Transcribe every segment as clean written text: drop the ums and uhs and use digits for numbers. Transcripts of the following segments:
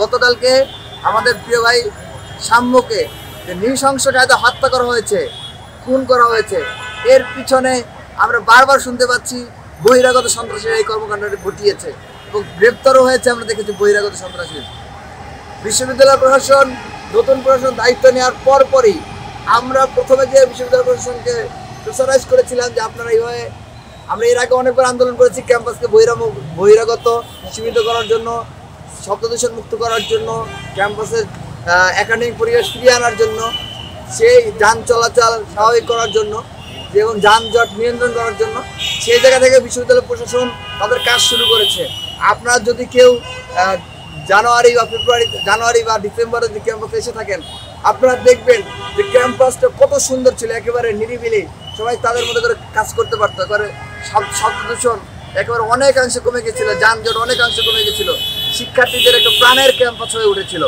গতকালকে আমাদের প্রিয় ভাই সাম্যকে যে নৃশংস কায়দায় হত্যা করা হয়েছে, খুন করা হয়েছে, এর পিছনে আমরা বারবার শুনতে পাচ্ছি বহিরাগত সন্ত্রাসীরা এই কর্মকাণ্ডটি ঘটিয়েছে এবং গ্রেপ্তারও হয়েছে। আমরা দেখেছি বহিরাগত সন্ত্রাসী। বিশ্ববিদ্যালয় প্রশাসন নতুন প্রশাসন দায়িত্ব নেওয়ার পরপরই আমরা প্রথমে যে বিশ্ববিদ্যালয় প্রশাসনকে প্রেসারাইজ করেছিলাম যে আপনারা এইভাবে, আমরা এর আগে অনেকবার আন্দোলন করেছি ক্যাম্পাসকে বহিরাগত সীমিত করার জন্য, শব্দ দূষণ মুক্ত করার জন্য, ক্যাম্পাসের একাডেমিক পরিবেশ ফিরিয়ে আনার জন্য, সেই যান চলাচল স্বাভাবিক করার জন্য এবং যানজট নিয়ন্ত্রণ করার জন্য। সেই জায়গা থেকে বিশ্ববিদ্যালয় প্রশাসন তাদের কাজ শুরু করেছে। আপনারা যদি কেউ জানুয়ারি বা ডিসেম্বরে যদি ক্যাম্পাসে এসে থাকেন, আপনারা দেখবেন যে ক্যাম্পাসটা কত সুন্দর ছিল, একেবারে নিরিবিলি, সবাই তাদের মধ্যে করে কাজ করতে পারতো। একেবারে শব্দ দূষণ একেবারে অনেকাংশে কমে গেছিলো, যানজট অনেকাংশে কমে গেছিলো, শিক্ষার্থীদের একটা প্রাণের ক্যাম্পাস হয়ে উঠেছিল।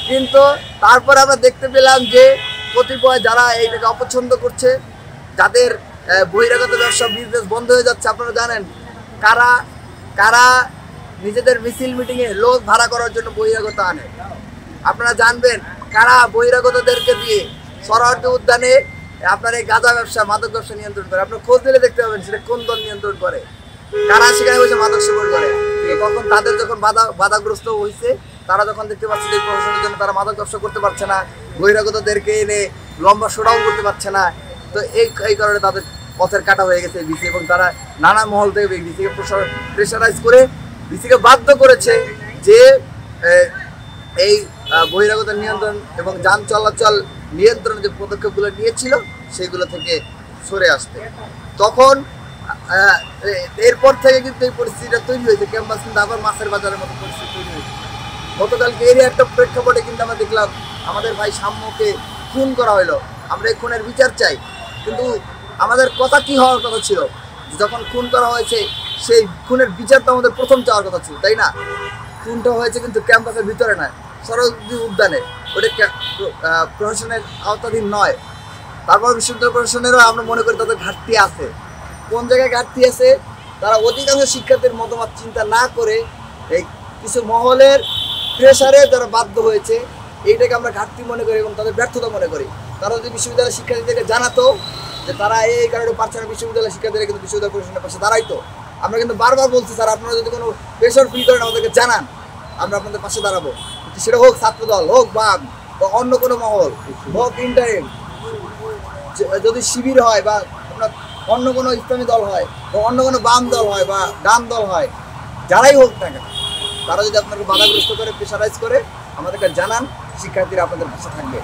কিন্তু তারপরে আমরা দেখতে পেলাম যে কতিপয় যারা এইটাকে অপছন্দ করছে, যাদের বহিরাগত ব্যবসা বিজনেস বন্ধ হয়ে যাচ্ছে, আপনারা জানেন কারা কারা নিজেদের মিছিল মিটিংয়ে লোক ভাড়া করার জন্য বহিরাগত আনে। আপনারা জানবেন কারা বহিরাগতদেরকে দিয়ে সরোয়ার্দী উদ্যানে আপনার এই গাঁজা ব্যবসা, মাদক ব্যবসা নিয়ন্ত্রণ করে। আপনার খোঁজ দিলে দেখতে পাবেন সেটা কোন দল নিয়ন্ত্রণ করে, কারা সেখানে বসে মাদক সেবন করে। তখন তাদের যখন বাধাগ্রস্ত হয়েছে, তারা যখন দেখতে পাচ্ছে যে প্রশাসনের জন্য তারা মাদক ব্যবসা করতে পারছে না, বহিরাগতদেরকে এনে লম্বা শোডাউন করতে পারছে না, তো এই কারণে তাদের পথের কাটা হয়ে গেছে বিসি, এবং তারা নানা মহল থেকে বিসিকে প্রেশারাইজ করে বিসিকে বাধ্য করেছে যে এই বহিরাগত নিয়ন্ত্রণ এবং যান চলাচল নিয়ন্ত্রণের যে পদক্ষেপগুলো নিয়েছিল সেগুলো থেকে সরে আসতে। তখন এরপর থেকে কিন্তু এই পরিস্থিতিটা তৈরি হয়েছে, ক্যাম্পাস কিন্তু আবার মাছের বাজারের মতো পরিস্থিতি তৈরি হয়েছে। গতকালকে এরই একটা প্রেক্ষাপটে কিন্তু আমরা দেখলাম আমাদের ভাই সাম্যকে খুন করা হলো। আমরা এই খুনের বিচার চাই, কিন্তু আমাদের কথা কি হওয়ার কথা ছিল, যখন খুন করা হয়েছে সেই খুনের বিচার তো আমাদের প্রথম চাওয়ার কথা ছিল, তাই না? খুনটা হয়েছে কিন্তু ক্যাম্পাসের ভিতরে নয়, সরোয়ার্দী উদ্যানে, ওটা প্রশাসনের আওতাধীন নয়। তারপর বিশ্ববিদ্যালয় প্রশাসনেরও আমরা মনে করি তাদের ঘাটতি আছে। কোন জায়গায় ঘাটতি আছে? তারা অধিকাংশ শিক্ষার্থীর মতামত চিন্তা না করে এই কিছু মহলের প্রেসারে যারা বাধ্য হয়েছে, এইটাকে আমরা ঘাটতি মনে করি এবং তাদের ব্যর্থতা মনে করি। তারা যদি বিশ্ববিদ্যালয়ের শিক্ষার্থীদেরকে জানাতো যে তারা এই কারণে পারছে না, বিশ্ববিদ্যালয়ের শিক্ষার্থীরা কিন্তু বিশ্ববিদ্যালয় প্রশাসনের পাশে দাঁড়াইতো। আমরা কিন্তু বারবার বলছি, স্যার আপনারা যদি কোনো প্রেশার ফিল করেন আমাদেরকে জানান, আমরা আপনাদের পাশে দাঁড়াবো। সেটা হোক ছাত্রদল, হোক বাম, বা অন্য কোনো মহল, হোক ইন্টারিম, যদি শিবির হয় বা আপনার অন্য কোনো ইসলামী দল হয় বা অন্য কোনো বাম দল হয় বা ডান দল হয়, যারাই হোক না কেন, তারা যদি আপনাকে বাধাগ্রস্ত করে প্রেশারাইজ করে আমাদেরকে জানান, শিক্ষার্থীরা আপনাদের পাশে থাকবে।